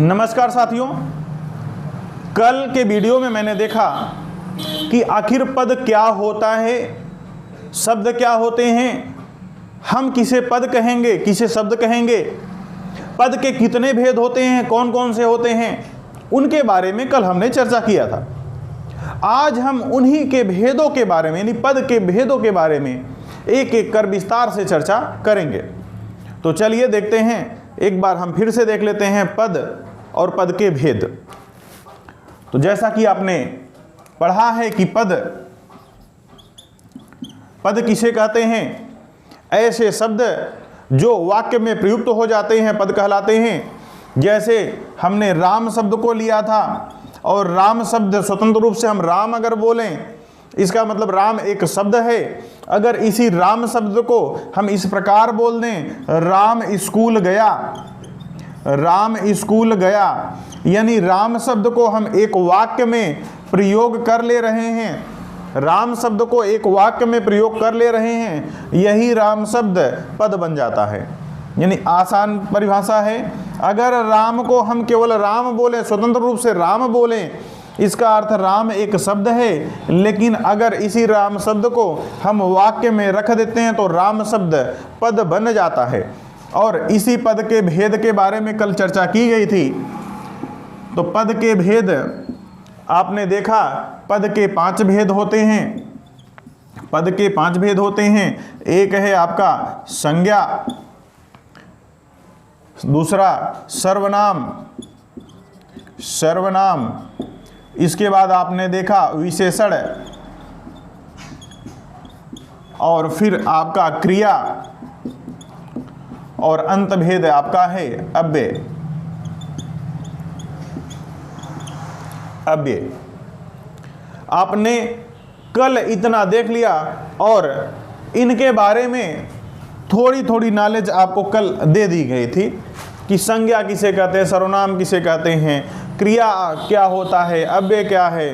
नमस्कार साथियों, कल के वीडियो में मैंने देखा कि आखिर पद क्या होता है, शब्द क्या होते हैं, हम किसे पद कहेंगे, किसे शब्द कहेंगे, पद के कितने भेद होते हैं, कौन कौन से होते हैं, उनके बारे में कल हमने चर्चा किया था। आज हम उन्हीं के भेदों के बारे में, यानी पद के भेदों के बारे में एक एक कर विस्तार से चर्चा करेंगे। तो चलिए देखते हैं, एक बार हम फिर से देख लेते हैं पद और पद के भेद। तो जैसा कि आपने पढ़ा है कि पद किसे कहते हैं, ऐसे शब्द जो वाक्य में प्रयुक्त हो जाते हैं पद कहलाते हैं। जैसे हमने राम शब्द को लिया था, और राम शब्द स्वतंत्र रूप से हम राम अगर बोलें, इसका मतलब राम एक शब्द है। अगर इसी राम शब्द को हम इस प्रकार बोल दें, राम स्कूल गया, राम स्कूल गया, यानी राम शब्द को हम एक वाक्य में प्रयोग कर ले रहे हैं, राम शब्द को एक वाक्य में प्रयोग कर ले रहे हैं, यही राम शब्द पद बन जाता है। यानी आसान परिभाषा है, अगर राम को हम केवल राम बोलें, स्वतंत्र रूप से राम बोलें, इसका अर्थ राम एक शब्द है। लेकिन अगर इसी राम शब्द को हम वाक्य में रख देते हैं तो राम शब्द पद बन जाता है। और इसी पद के भेद के बारे में कल चर्चा की गई थी। तो पद के भेद आपने देखा, पद के 5 भेद होते हैं। पद के 5 भेद होते हैं। एक है आपका संज्ञा, दूसरा सर्वनाम, सर्वनाम, इसके बाद आपने देखा विशेषण, और फिर आपका क्रिया, और अंत भेद आपका है अव्यय। अव्यय आपने कल इतना देख लिया, और इनके बारे में थोड़ी थोड़ी नॉलेज आपको कल दे दी गई थी कि संज्ञा किसे कहते हैं, सर्वनाम किसे कहते हैं, क्रिया क्या होता है, अव्यय क्या है,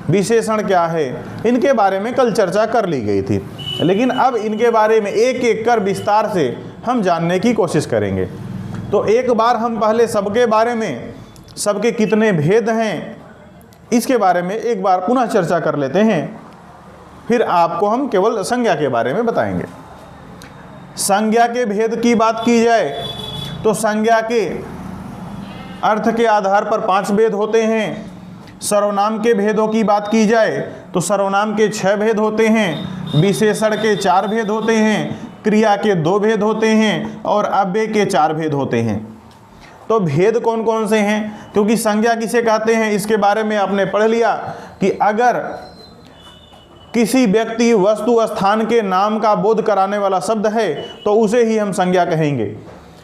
विशेषण क्या है, इनके बारे में कल चर्चा कर ली गई थी। लेकिन अब इनके बारे में एक एक कर विस्तार से हम जानने की कोशिश करेंगे। तो एक बार हम पहले सबके बारे में, सबके कितने भेद हैं, इसके बारे में एक बार पुनः चर्चा कर लेते हैं, फिर आपको हम केवल संज्ञा के बारे में बताएंगे। संज्ञा के भेद की बात की जाए तो संज्ञा के अर्थ के आधार पर 5 भेद होते हैं। सर्वनाम के भेदों की बात की जाए तो सर्वनाम के 6 भेद होते हैं, विशेषण के 4 भेद होते हैं, क्रिया के 2 भेद होते हैं, और अव्यय के 4 भेद होते हैं। तो भेद कौन कौन से हैं, क्योंकि संज्ञा किसे कहते हैं इसके बारे में आपने पढ़ लिया कि अगर किसी व्यक्ति, वस्तु, स्थान के नाम का बोध कराने वाला शब्द है तो उसे ही हम संज्ञा कहेंगे।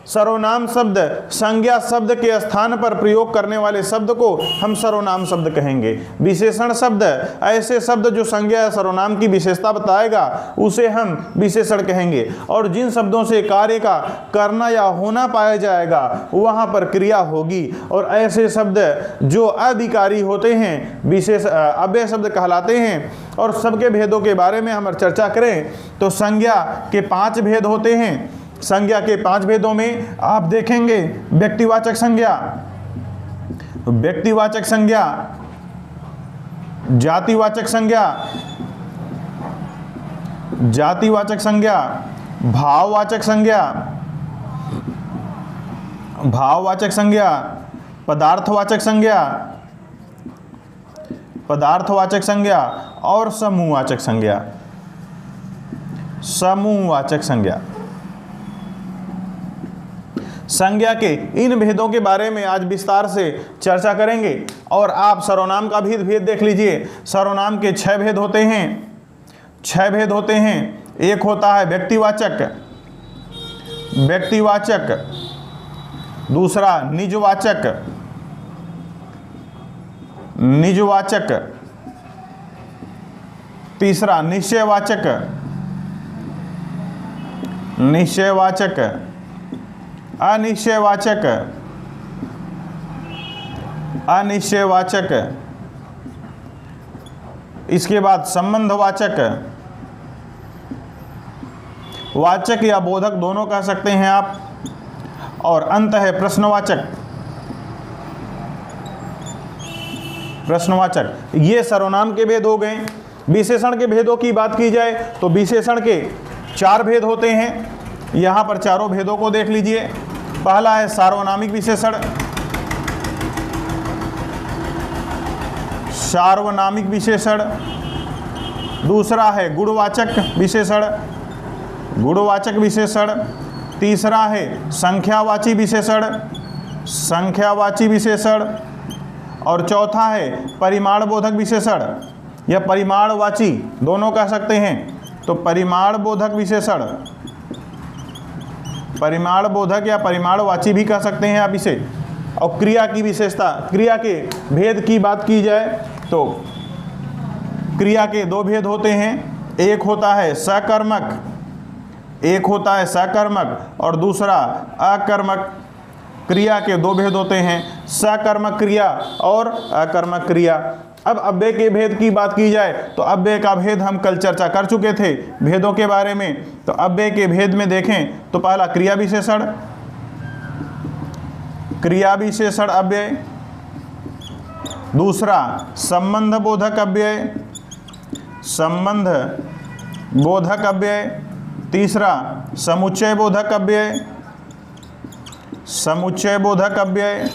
सर्वनाम शब्द संज्ञा शब्द के स्थान पर प्रयोग करने वाले शब्द को हम सर्वनाम शब्द कहेंगे। विशेषण शब्द ऐसे शब्द जो संज्ञा या सर्वनाम की विशेषता बताएगा उसे हम विशेषण कहेंगे। और जिन शब्दों से कार्य का करना या होना पाया जाएगा वहाँ पर क्रिया होगी। और ऐसे शब्द जो अविकारी होते हैं विशेष अव्यय शब्द कहलाते हैं। और सबके भेदों के बारे में हम चर्चा करें तो संज्ञा के 5 भेद होते हैं। संज्ञा के 5 भेदों में आप देखेंगे व्यक्तिवाचक संज्ञा, व्यक्तिवाचक संज्ञा, जातिवाचक संज्ञा, जातिवाचक संज्ञा, भाववाचक संज्ञा, भाववाचक संज्ञा, पदार्थवाचक संज्ञा, पदार्थवाचक संज्ञा, और समूहवाचक संज्ञा, समूहवाचक संज्ञा। संज्ञा के इन भेदों के बारे में आज विस्तार से चर्चा करेंगे। और आप सर्वनाम का भी भेद देख लीजिए। सर्वनाम के 6 भेद होते हैं। 6 भेद होते हैं। एक होता है व्यक्तिवाचक, व्यक्तिवाचक, दूसरा निजवाचक, निजवाचक, तीसरा निश्चयवाचक, निश्चयवाचक, अनिश्चयवाचक, अनिश्चयवाचक, इसके बाद संबंधवाचक, वाचक या बोधक दोनों कह सकते हैं आप, और अंत है प्रश्नवाचक। प्रश्नवाचक। ये सर्वनाम के भेद हो गए। विशेषण के भेदों की बात की जाए तो विशेषण के 4 भेद होते हैं। यहाँ पर चारों भेदों को देख लीजिए। पहला है सार्वनामिक विशेषण, सार्वनामिक विशेषण। दूसरा है गुणवाचक विशेषण, गुणवाचक विशेषण। तीसरा है संख्यावाची विशेषण, संख्यावाची विशेषण। और चौथा है परिमाणबोधक विशेषण या परिमाणवाची, दोनों कह सकते हैं। तो परिमाणबोधक विशेषण, परिमाणबोधक या परिमाणवाची भी कह सकते हैं आप इसे। और क्रिया की विशेषता, क्रिया के भेद की बात की जाए तो क्रिया के 2 भेद होते हैं। एक होता है सकर्मक, एक होता है सकर्मक और दूसरा अकर्मक। क्रिया के 2 भेद होते हैं, सकर्मक क्रिया और अकर्मक क्रिया। अब अव्यय के भेद की बात की जाए तो अव्यय का भेद हम कल चर्चा कर चुके थे भेदों के बारे में। तो अव्यय के भेद में देखें तो पहला क्रिया विशेषण, क्रिया विशेषण अव्यय। दूसरा संबंध बोधक अव्यय, संबंध बोधक अव्यय। तीसरा समुच्चय बोधक अव्यय, समुच्चय बोधक अव्यय।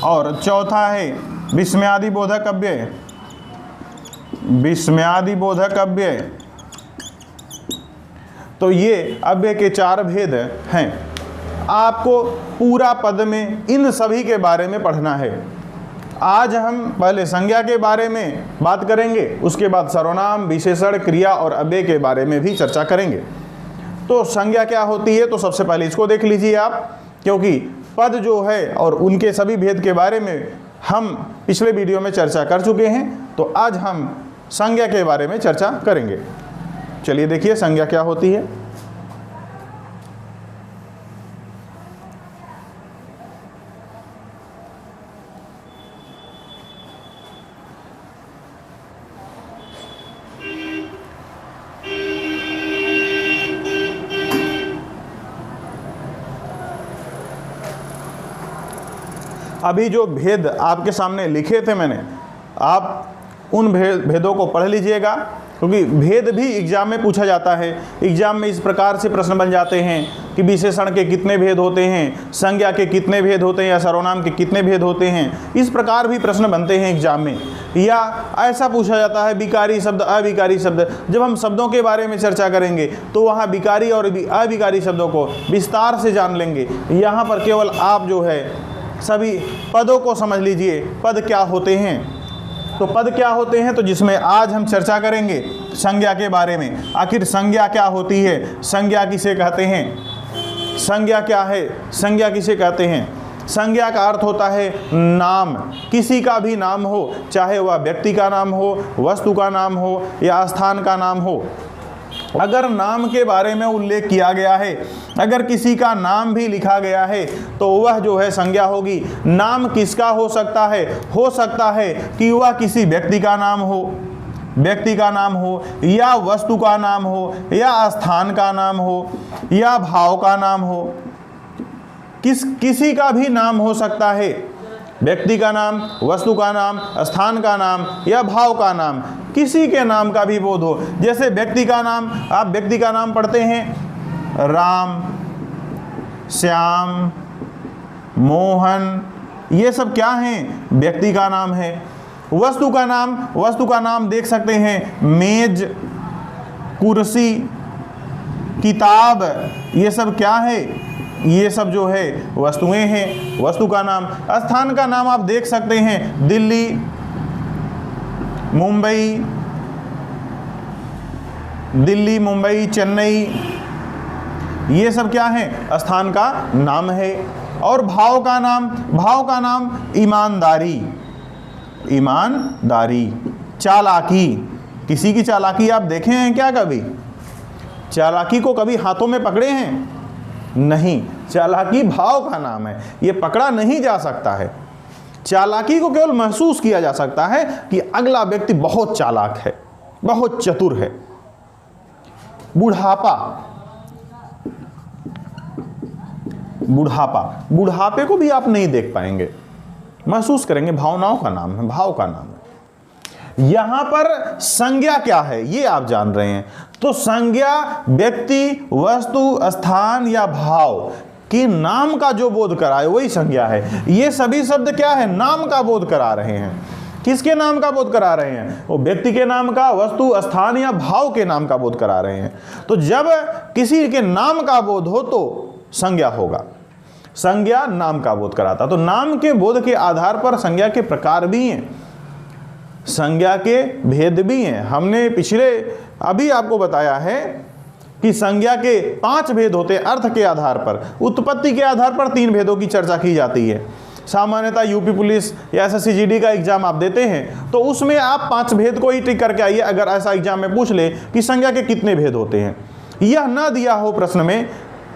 और चौथा है विस्मयादि बोधक अव्यय, विस्मयादि बोधक अव्यय। तो ये अव्यय के 4 भेद हैं। आपको पूरा पद में इन सभी के बारे में पढ़ना है। आज हम पहले संज्ञा के बारे में बात करेंगे, उसके बाद सर्वनाम, विशेषण, क्रिया और अव्यय के बारे में भी चर्चा करेंगे। तो संज्ञा क्या होती है, तो सबसे पहले इसको देख लीजिए आप, क्योंकि पद जो है और उनके सभी भेद के बारे में हम पिछले वीडियो में चर्चा कर चुके हैं। तो आज हम संज्ञा के बारे में चर्चा करेंगे। चलिए देखिए संज्ञा क्या होती है। अभी जो भेद आपके सामने लिखे थे मैंने, आप उन भेदों को पढ़ लीजिएगा, क्योंकि भेद भी एग्जाम में पूछा जाता है। एग्जाम में इस प्रकार से प्रश्न बन जाते हैं कि विशेषण के कितने भेद होते हैं, संज्ञा के कितने भेद होते हैं या सर्वनाम के कितने भेद होते हैं। इस प्रकार भी प्रश्न बनते हैं एग्जाम में। या ऐसा पूछा जाता है विकारी शब्द, अविकारी शब्द। जब हम शब्दों के बारे में चर्चा करेंगे तो वहाँ विकारी और अविकारी शब्दों को विस्तार से जान लेंगे। यहाँ पर केवल आप जो है सभी पदों को समझ लीजिए, पद क्या होते हैं। तो पद क्या होते हैं, तो जिसमें आज हम चर्चा करेंगे संज्ञा के बारे में। आखिर संज्ञा क्या होती है, संज्ञा किसे कहते हैं, संज्ञा क्या है, संज्ञा किसे कहते हैं। संज्ञा का अर्थ होता है नाम, किसी का भी नाम हो, चाहे वह व्यक्ति का नाम हो, वस्तु का नाम हो या स्थान का नाम हो। अगर नाम के बारे में उल्लेख किया गया है, अगर किसी का नाम भी लिखा गया है, तो वह जो है संज्ञा होगी। नाम किसका हो सकता है कि वह किसी व्यक्ति का नाम हो, व्यक्ति का नाम हो, या वस्तु का नाम हो, या स्थान का नाम हो, या भाव का नाम हो। किसी का भी नाम हो सकता है, व्यक्ति का नाम, वस्तु का नाम, स्थान का नाम या भाव का नाम, किसी के नाम का भी बोध हो। जैसे व्यक्ति का नाम, आप व्यक्ति का नाम पढ़ते हैं राम, श्याम, मोहन, ये सब क्या हैं, व्यक्ति का नाम है। वस्तु का नाम देख सकते हैं मेज, कुर्सी, किताब, ये सब क्या है, ये सब जो है वस्तुएं हैं, वस्तु का नाम। स्थान का नाम आप देख सकते हैं दिल्ली, मुंबई, चेन्नई, ये सब क्या है, स्थान का नाम है। और भाव का नाम ईमानदारी, चालाकी। किसी की चालाकी आप देखे हैं क्या कभी? चालाकी को कभी हाथों में पकड़े हैं? नहीं, चालाकी भाव का नाम है, ये पकड़ा नहीं जा सकता है। चालाकी को केवल महसूस किया जा सकता है कि अगला व्यक्ति बहुत चालाक है, बहुत चतुर है। बुढ़ापे को भी आप नहीं देख पाएंगे। महसूस करेंगे, भावनाओं का नाम है, भाव का नाम है। यहां पर संज्ञा क्या है ये आप जान रहे हैं। तो संज्ञा व्यक्ति, वस्तु, स्थान या भाव कि नाम का जो बोध कराए वही संज्ञा है। ये सभी शब्द क्या है, नाम का बोध करा रहे हैं। किसके नाम का बोध करा रहे हैं, वो व्यक्ति के नाम का, वस्तु, स्थान या भाव के नाम का बोध करा रहे हैं। तो जब किसी के नाम का बोध हो तो संज्ञा होगा। संज्ञा नाम का बोध कराता। तो नाम के बोध के आधार पर संज्ञा के प्रकार भी हैं, संज्ञा के भेद भी हैं। हमने पिछले अभी आपको बताया है कि संज्ञा के 5 भेद होते हैं अर्थ के आधार पर। उत्पत्ति के आधार पर 3 भेदों की चर्चा की जाती है। सामान्यतः यूपी पुलिस या SSC GD का एग्जाम आप देते हैं तो उसमें आप 5 भेद को ही टिक करके आइए। अगर ऐसा एग्जाम में पूछ ले कि संज्ञा के कितने भेद होते हैं, यह न दिया हो प्रश्न में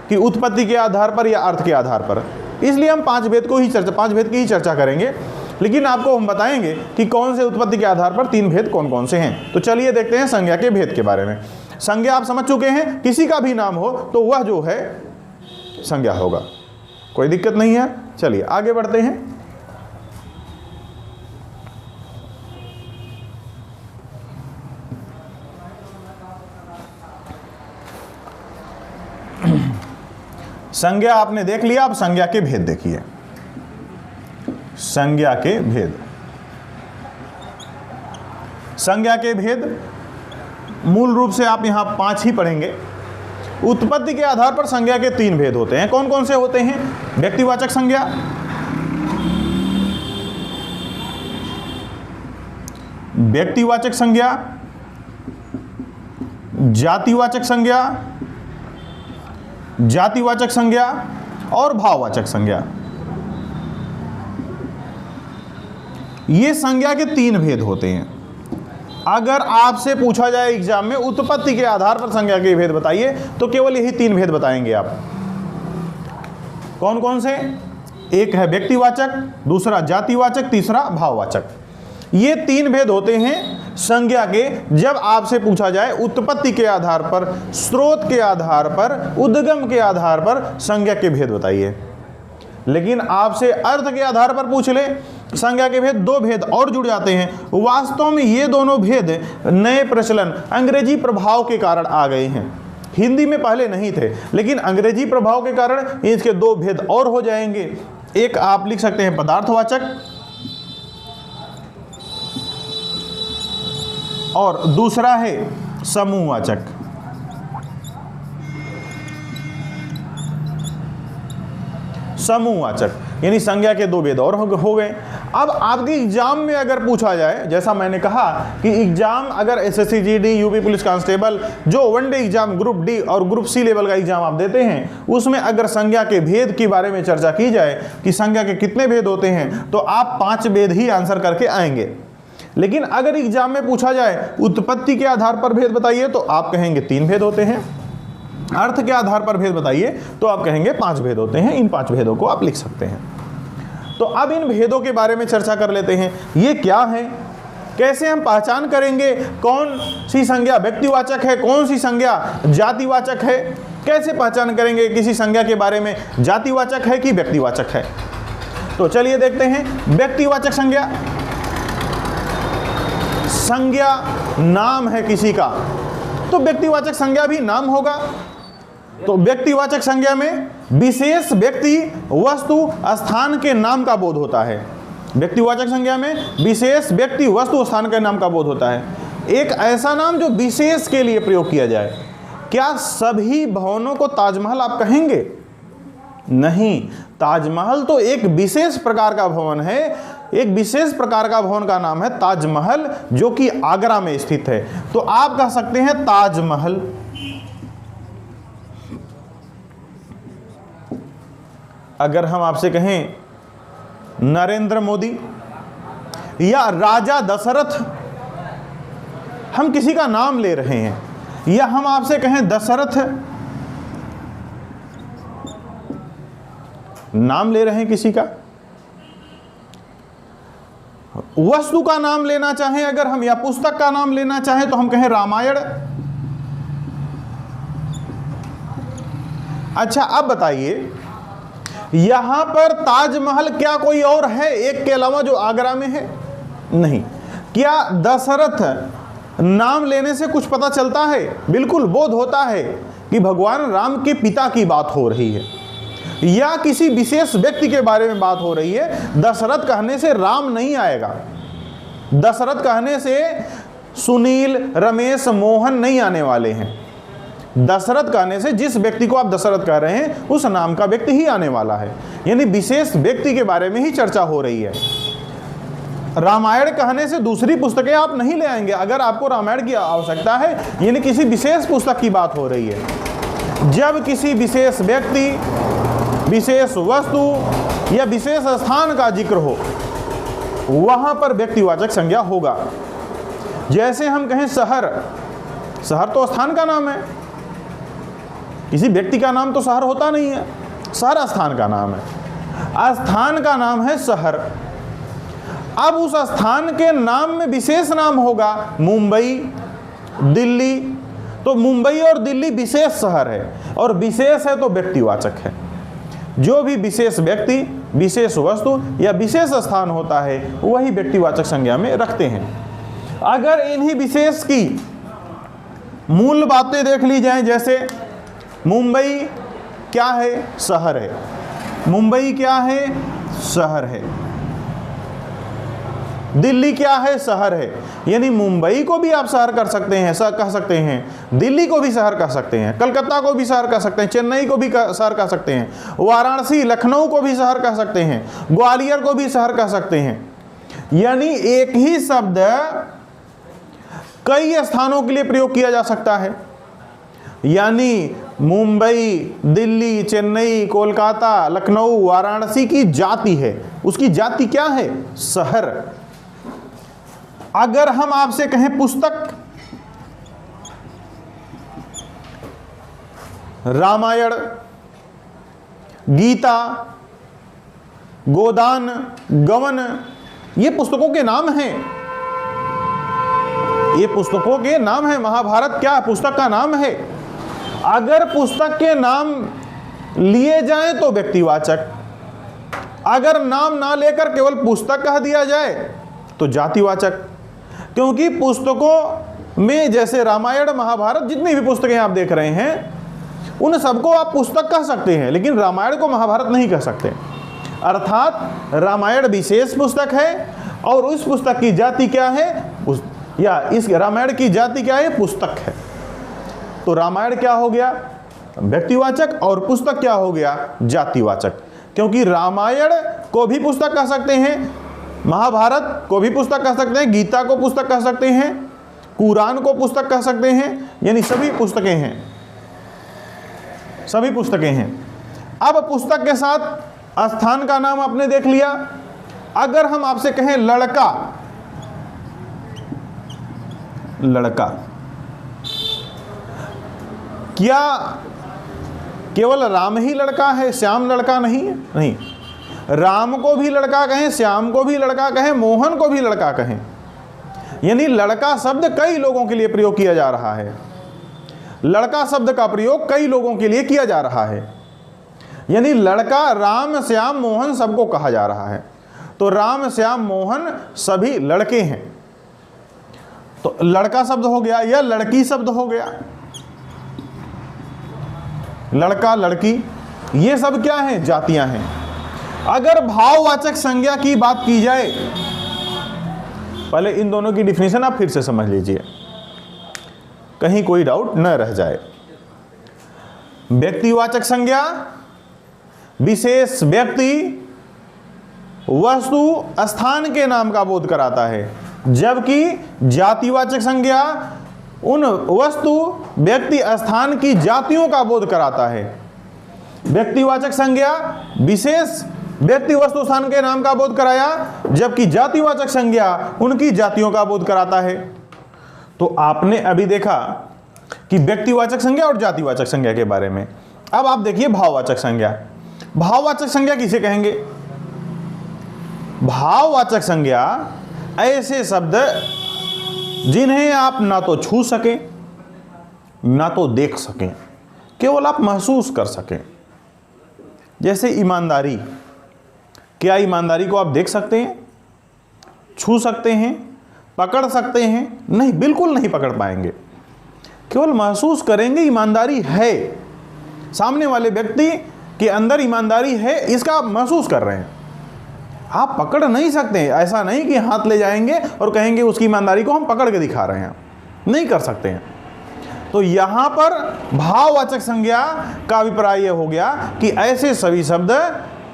कि उत्पत्ति के आधार पर या अर्थ के आधार पर, इसलिए हम 5 भेद की ही चर्चा करेंगे। लेकिन आपको हम बताएंगे कि कौन से उत्पत्ति के आधार पर 3 भेद कौन कौन से हैं। तो चलिए देखते हैं संज्ञा के भेद के बारे में। संज्ञा आप समझ चुके हैं, किसी का भी नाम हो तो वह जो है संज्ञा होगा, कोई दिक्कत नहीं है। चलिए आगे बढ़ते हैं। संज्ञा आपने देख लिया, अब संज्ञा के भेद देखिए। संज्ञा के भेद, संज्ञा के भेद मूल रूप से आप यहां 5 ही पढ़ेंगे। उत्पत्ति के आधार पर संज्ञा के 3 भेद होते हैं। कौन कौन से होते हैं, व्यक्तिवाचक संज्ञा, व्यक्तिवाचक संज्ञा, जातिवाचक संज्ञा, जातिवाचक संज्ञा और भाववाचक संज्ञा। ये संज्ञा के 3 भेद होते हैं। अगर आपसे पूछा जाए एग्जाम में उत्पत्ति के आधार पर संज्ञा के भेद बताइए तो केवल यही 3 भेद बताएंगे आप। कौन कौन से, एक है व्यक्तिवाचक, दूसरा जातिवाचक, तीसरा भाववाचक। ये 3 भेद होते हैं संज्ञा के। जब आपसे पूछा जाए उत्पत्ति के आधार पर, स्रोत के आधार पर, उद्गम के आधार पर संज्ञा के भेद बताइए। लेकिन आपसे अर्थ के आधार पर पूछ ले संज्ञा के भेद, 2 भेद और जुड़ जाते हैं। वास्तव में ये दोनों भेद नए प्रचलन अंग्रेजी प्रभाव के कारण आ गए हैं। हिंदी में पहले नहीं थे, लेकिन अंग्रेजी प्रभाव के कारण इसके 2 भेद और हो जाएंगे। एक आप लिख सकते हैं पदार्थवाचक और दूसरा है समूहवाचक। समूहवाचक यानी संज्ञा के 2 भेद और हो गए। अब आपके एग्जाम में अगर पूछा जाए, जैसा मैंने कहा कि एग्जाम अगर SSC GD, UP police constable, जो वनडे एग्जाम ग्रुप D और ग्रुप C लेवल का एग्जाम आप देते हैं, उसमें अगर संज्ञा के भेद के बारे में चर्चा की जाए कि संज्ञा के कितने भेद होते हैं तो आप 5 भेद ही आंसर करके आएंगे। लेकिन अगर एग्जाम में पूछा जाए उत्पत्ति के आधार पर भेद बताइए तो आप कहेंगे 3 भेद होते हैं। अर्थ के आधार पर भेद बताइए तो आप कहेंगे 5 भेद होते हैं। इन 5 भेदों को आप लिख सकते हैं। तो अब इन भेदों के बारे में चर्चा कर लेते हैं। ये क्या है, कैसे हम पहचान करेंगे कौन सी संज्ञा व्यक्तिवाचक है, कौन सी संज्ञा जातिवाचक है, कैसे पहचान करेंगे किसी संज्ञा के बारे में जातिवाचक है कि व्यक्तिवाचक है। तो चलिए देखते हैं। व्यक्तिवाचक संज्ञा, संज्ञा नाम है किसी का तो व्यक्तिवाचक संज्ञा भी नाम होगा। तो व्यक्तिवाचक संज्ञा में विशेष व्यक्ति, वस्तु, स्थान के नाम का बोध होता है। व्यक्तिवाचक संज्ञा में विशेष व्यक्ति, वस्तु, स्थान के नाम का बोध होता है। एक ऐसा नाम जो विशेष के लिए प्रयोग किया जाए। क्या सभी भवनों को ताजमहल आप कहेंगे? नहीं, ताजमहल तो एक विशेष प्रकार का भवन है। एक विशेष प्रकार का भवन का नाम है ताजमहल, जो कि आगरा में स्थित है। तो आप कह सकते हैं ताजमहल। अगर हम आपसे कहें नरेंद्र मोदी या राजा दशरथ, हम किसी का नाम ले रहे हैं, या हम आपसे कहें दशरथ, नाम ले रहे हैं किसी का। वस्तु का नाम लेना चाहें अगर हम, या पुस्तक का नाम लेना चाहें तो हम कहें रामायण। अच्छा अब बताइए यहां पर ताजमहल क्या कोई और है एक के अलावा जो आगरा में है? नहीं। क्या दशरथ नाम लेने से कुछ पता चलता है? बिल्कुल बोध होता है कि भगवान राम के पिता की बात हो रही है या किसी विशेष व्यक्ति के बारे में बात हो रही है। दशरथ कहने से राम नहीं आएगा, दशरथ कहने से सुनील, रमेश, मोहन नहीं आने वाले हैं। दशरथ कहने से जिस व्यक्ति को आप दशरथ कह रहे हैं उस नाम का व्यक्ति ही आने वाला है, यानी विशेष व्यक्ति के बारे में ही चर्चा हो रही है। रामायण कहने से दूसरी पुस्तकें आप नहीं ले आएंगे। अगर आपको रामायण की आवश्यकता है, यानी किसी विशेष पुस्तक की बात हो रही है। जब किसी विशेष व्यक्ति, विशेष वस्तु या विशेष स्थान का जिक्र हो, वहां पर व्यक्तिवाचक संज्ञा होगा। जैसे हम कहें शहर, शहर तो स्थान का नाम है, किसी व्यक्ति का नाम तो शहर होता नहीं है, शहर स्थान का नाम है, स्थान का नाम है शहर। अब उस स्थान के नाम में विशेष नाम होगा, मुंबई, दिल्ली, तो मुंबई और दिल्ली विशेष शहर है, और विशेष है तो व्यक्तिवाचक है। जो भी विशेष व्यक्ति, विशेष वस्तु या विशेष स्थान होता है वही व्यक्तिवाचक संज्ञा में रखते हैं। अगर इन्हीं विशेष की मूल बातें देख ली जाएं, जैसे मुंबई क्या है? शहर है। मुंबई क्या है? शहर है। दिल्ली क्या है? शहर है। यानी मुंबई को भी आप शहर कर सकते हैं, कह सकते हैं, दिल्ली को भी शहर कह सकते हैं, कलकत्ता को भी शहर कह सकते हैं, चेन्नई को भी शहर कह सकते हैं, वाराणसी, लखनऊ को भी शहर कह सकते हैं, ग्वालियर को भी शहर कह सकते हैं। यानी एक ही शब्द कई स्थानों के लिए प्रयोग किया जा सकता है। यानी मुंबई, दिल्ली, चेन्नई, कोलकाता, लखनऊ, वाराणसी की जाति है, उसकी जाति क्या है? शहर। अगर हम आपसे कहें पुस्तक, रामायण, गीता, गोदान, गवन, ये पुस्तकों के नाम हैं, ये पुस्तकों के नाम है। महाभारत क्या पुस्तक का नाम है? अगर पुस्तक के नाम लिए जाएं तो व्यक्तिवाचक, अगर नाम ना लेकर केवल पुस्तक कह दिया जाए तो जातिवाचक। क्योंकि पुस्तकों में जैसे रामायण, महाभारत, जितनी भी पुस्तकें आप देख रहे हैं उन सबको आप पुस्तक कह सकते हैं, लेकिन रामायण को महाभारत नहीं कह सकते। अर्थात रामायण विशेष पुस्तक है और उस पुस्तक की जाति क्या है, या इस रामायण की जाति क्या है? पुस्तक है। तो रामायण क्या हो गया? व्यक्तिवाचक, और पुस्तक क्या हो गया? जातिवाचक। क्योंकि रामायण को भी पुस्तक कह सकते हैं, महाभारत को भी पुस्तक कह सकते हैं, गीता को पुस्तक कह सकते हैं, कुरान को पुस्तक कह सकते हैं, यानी सभी पुस्तकें हैं, सभी पुस्तकें हैं। अब पुस्तक के साथ स्थान का नाम आपने देख लिया। अगर हम आपसे कहें लड़का, लड़का, क्या केवल राम ही लड़का है, श्याम लड़का नहीं है? नहीं, राम को भी लड़का कहें, श्याम को भी लड़का कहें, मोहन को भी लड़का कहें। यानी लड़का शब्द कई लोगों के लिए प्रयोग किया जा रहा है, लड़का शब्द का प्रयोग कई लोगों के लिए किया जा रहा है। यानी लड़का राम, श्याम, मोहन सबको कहा जा रहा है। तो राम, श्याम, मोहन सभी लड़के हैं, तो लड़का शब्द हो गया, या लड़की शब्द हो गया। लड़का, लड़की, ये सब क्या है? जातियां हैं। अगर भाववाचक संज्ञा की बात की जाए, पहले इन दोनों की डिफिनेशन आप फिर से समझ लीजिए, कहीं कोई डाउट न रह जाए। व्यक्तिवाचक संज्ञा विशेष व्यक्ति, वस्तु, स्थान के नाम का बोध कराता है, जबकि जातिवाचक संज्ञा उन वस्तु, व्यक्ति, स्थान की जातियों का बोध कराता है। व्यक्तिवाचक संज्ञा विशेष व्यक्ति, वस्तु, स्थान के नाम का बोध कराया, जबकि जातिवाचक संज्ञा उनकी जातियों का बोध कराता है। तो आपने अभी देखा कि व्यक्तिवाचक संज्ञा और जातिवाचक संज्ञा के बारे में। अब आप देखिए भाववाचक संज्ञा। भाववाचक संज्ञा किसे कहेंगे? भाववाचक संज्ञा ऐसे शब्द जिन्हें आप ना तो छू सकें, ना तो देख सकें, केवल आप महसूस कर सकें। जैसे ईमानदारी, क्या ईमानदारी को आप देख सकते हैं, छू सकते हैं, पकड़ सकते हैं? नहीं, बिल्कुल नहीं पकड़ पाएंगे। केवल महसूस करेंगे ईमानदारी है, सामने वाले व्यक्ति के अंदर ईमानदारी है, इसका आप महसूस कर रहे हैं। आप पकड़ नहीं सकते। ऐसा नहीं कि हाथ ले जाएंगे और कहेंगे उसकी ईमानदारी को हम पकड़ के दिखा रहे हैं, नहीं कर सकते हैं। तो यहां पर भाववाचक संज्ञा का अभिप्राय यह हो गया कि ऐसे सभी शब्द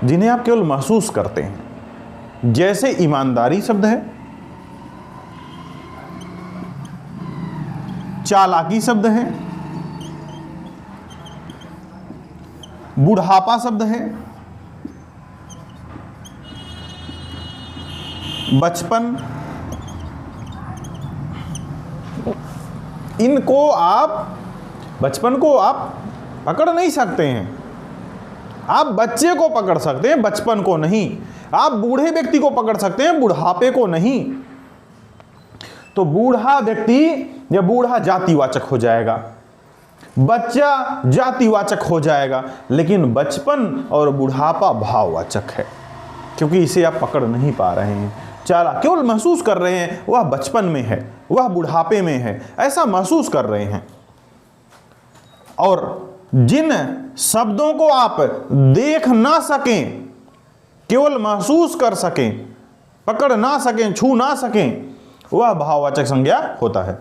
जिन्हें आप केवल महसूस करते हैं, जैसे ईमानदारी शब्द है, चालाकी शब्द है, बुढ़ापा शब्द है, बचपन, इनको आप, बचपन को आप पकड़ नहीं सकते हैं। आप बच्चे को पकड़ सकते हैं, बचपन को नहीं। आप बूढ़े व्यक्ति को पकड़ सकते हैं, बुढ़ापे को नहीं। तो बूढ़ा व्यक्ति या बूढ़ा जातिवाचक हो जाएगा, बच्चा जातिवाचक हो जाएगा, लेकिन बचपन और बुढ़ापा भाववाचक है, क्योंकि इसे आप पकड़ नहीं पा रहे हैं। चाला केवल महसूस कर रहे हैं, वह बचपन में है, वह बुढ़ापे में है, ऐसा महसूस कर रहे हैं। और जिन शब्दों को आप देख ना सकें, केवल महसूस कर सकें, पकड़ ना सकें, छू ना सकें, वह भाववाचक संज्ञा होता है।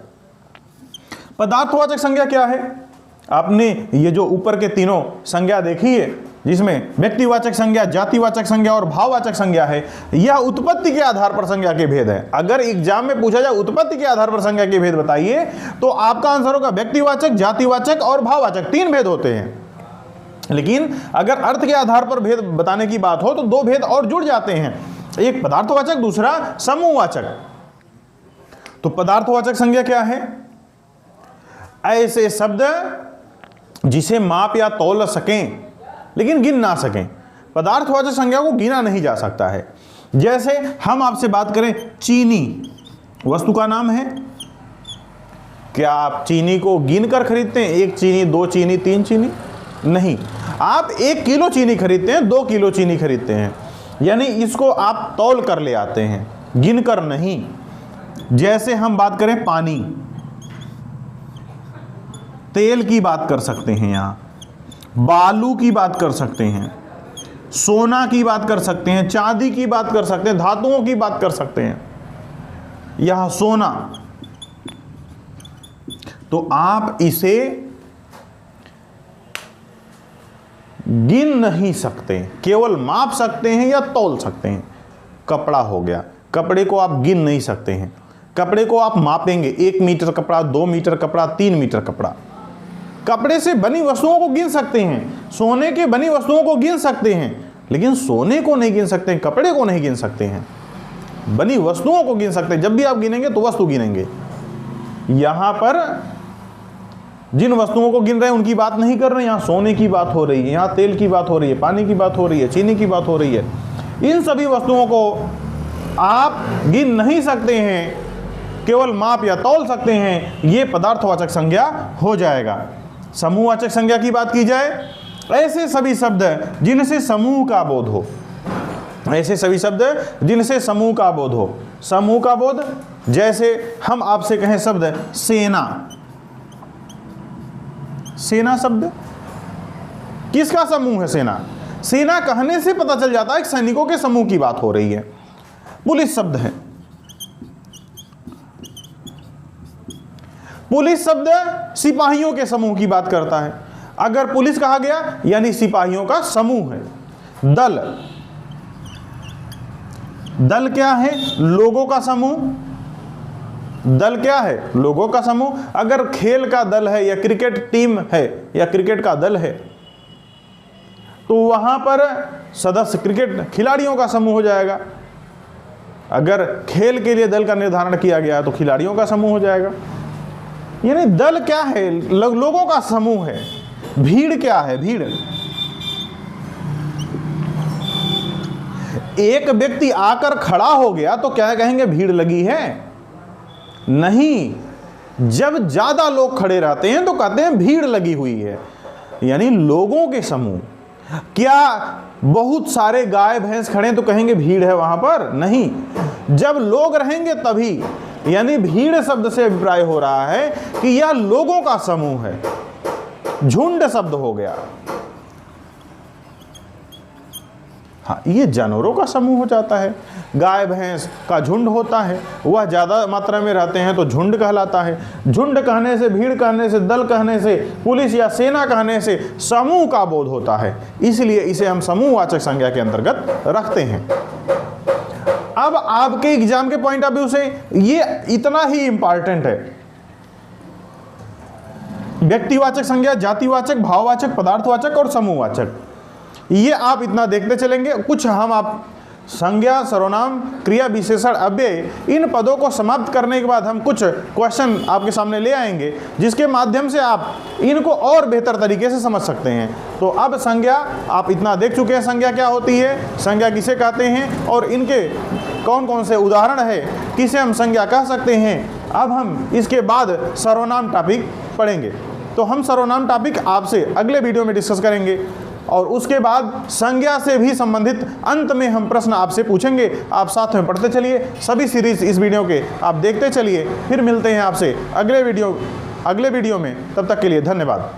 पदार्थवाचक संज्ञा क्या है? आपने ये जो ऊपर के तीनों संज्ञा देखी है, जिसमें व्यक्तिवाचक संज्ञा, जातिवाचक संज्ञा और भाववाचक संज्ञा है, यह उत्पत्ति के आधार पर संज्ञा के भेद है। अगर एग्जाम में पूछा जाए उत्पत्ति के आधार पर संज्ञा के भेद बताइए, तो आपका आंसर होगा व्यक्तिवाचक, जातिवाचक और भाववाचक, 3 भेद होते हैं। लेकिन अगर अर्थ के आधार पर भेद बताने की बात हो तो 2 भेद और जुड़ जाते हैं, एक पदार्थवाचक, दूसरा समूहवाचक। तो पदार्थवाचक संज्ञा क्या है? ऐसे शब्द जिसे माप या तौल सकें लेकिन गिन ना सकें। पदार्थवाचक संज्ञा को गिना नहीं जा सकता है। जैसे हम आपसे बात करें, चीनी वस्तु का नाम है। क्या आप चीनी को गिन कर खरीदते हैं? 1 चीनी, 2 चीनी, 3 चीनी? नहीं। आप 1 किलो चीनी खरीदते हैं, 2 किलो चीनी खरीदते हैं, यानी इसको आप तौल कर ले आते हैं, गिन कर नहीं। जैसे हम बात करें पानी, तेल की बात कर सकते हैं, यहां बालू की बात कर सकते हैं, सोना की बात कर सकते हैं, चांदी की बात कर सकते हैं, धातुओं की बात कर सकते हैं। यह सोना, तो आप इसे गिन नहीं सकते, केवल माप सकते हैं या तौल सकते हैं। कपड़ा हो गया, कपड़े को आप गिन नहीं सकते हैं, कपड़े को आप मापेंगे, 1 मीटर कपड़ा, 2 मीटर कपड़ा, 3 मीटर कपड़ा। कपड़े से बनी वस्तुओं को गिन सकते हैं, सोने के बनी वस्तुओं को गिन सकते हैं, लेकिन सोने को नहीं गिन सकते हैं, कपड़े को नहीं गिन सकते हैं, बनी वस्तुओं को गिन सकते हैं। जब भी आप गिनेंगे तो वस्तु गिनेंगे। यहां पर जिन वस्तुओं को गिन रहे हैं उनकी बात नहीं कर रहे हैं, यहां सोने की बात हो रही है, यहां तेल की बात हो रही है, पानी की बात हो रही है, चीनी की बात हो रही है। इन सभी वस्तुओं को आप गिन नहीं सकते हैं, केवल माप या तौल सकते हैं। ये पदार्थवाचक संज्ञा हो जाएगा। समूहवाचक संज्ञा की बात की जाए, ऐसे सभी शब्द जिनसे समूह का बोध हो, ऐसे सभी शब्द जिनसे समूह का बोध हो। समूह का बोध, जैसे हम आपसे कहें शब्द सेना, सेना शब्द किसका समूह है? सेना। सेना कहने से पता चल जाता है कि सैनिकों के समूह की बात हो रही है। पुलिस शब्द है, पुलिस शब्द सिपाहियों के समूह की बात करता है। अगर पुलिस कहा गया यानी सिपाहियों का समूह है। दल, दल क्या है? लोगों का समूह। दल क्या है? लोगों का समूह। अगर खेल का दल है या क्रिकेट टीम है या क्रिकेट का दल है तो वहां पर सदस्य क्रिकेट खिलाड़ियों का समूह हो जाएगा। अगर खेल के लिए दल का निर्धारण किया गया तो खिलाड़ियों का समूह हो जाएगा। यानी दल क्या है? लोगों का समूह है। भीड़ क्या है? भीड़, एक व्यक्ति आकर खड़ा हो गया तो क्या कहेंगे? भीड़ लगी है? नहीं, जब ज्यादा लोग खड़े रहते हैं तो कहते हैं भीड़ लगी हुई है। यानी लोगों के समूह, क्या बहुत सारे गाय भैंस खड़े तो कहेंगे भीड़ है वहां पर? नहीं, जब लोग रहेंगे तभी। यानी भीड़ शब्द से अभिप्राय हो रहा है कि यह लोगों का समूह है, झुंड शब्द हो गया। हाँ, ये जानवरों का समूह हो जाता है। गाय भैंस का झुंड होता है, वह ज़्यादा मात्रा में रहते हैं तो झुंड कहलाता है। झुंड कहने से, भीड़ कहने से, दल कहने से, पुलिस या सेना कहने से समूह का बोध होता है, इसलिए इसे हम समूहवाचक संज्ञा के अंतर्गत रखते हैं। अब आपके एग्जाम के पॉइंट ऑफ व्यू से ये इतना ही इंपॉर्टेंट है। व्यक्तिवाचक संज्ञा, जातिवाचक, भाववाचक, पदार्थवाचक और समूहवाचक, ये आप इतना देखते चलेंगे। कुछ हम आप संज्ञा, सर्वनाम, क्रिया, विशेषण, अव्यय, इन पदों को समाप्त करने के बाद हम कुछ क्वेश्चन आपके सामने ले आएंगे, जिसके माध्यम से आप इनको और बेहतर तरीके से समझ सकते हैं। तो अब संज्ञा आप इतना देख चुके हैं, संज्ञा क्या होती है, संज्ञा किसे कहते हैं और इनके कौन कौन से उदाहरण है, किसे हम संज्ञा कह सकते हैं। अब हम इसके बाद सर्वनाम टॉपिक पढ़ेंगे। तो हम सर्वनाम टॉपिक आपसे अगले वीडियो में डिस्कस करेंगे और उसके बाद संज्ञा से भी संबंधित अंत में हम प्रश्न आपसे पूछेंगे। आप साथ में पढ़ते चलिए, सभी सीरीज इस वीडियो के आप देखते चलिए। फिर मिलते हैं आपसे अगले वीडियो में। तब तक के लिए धन्यवाद।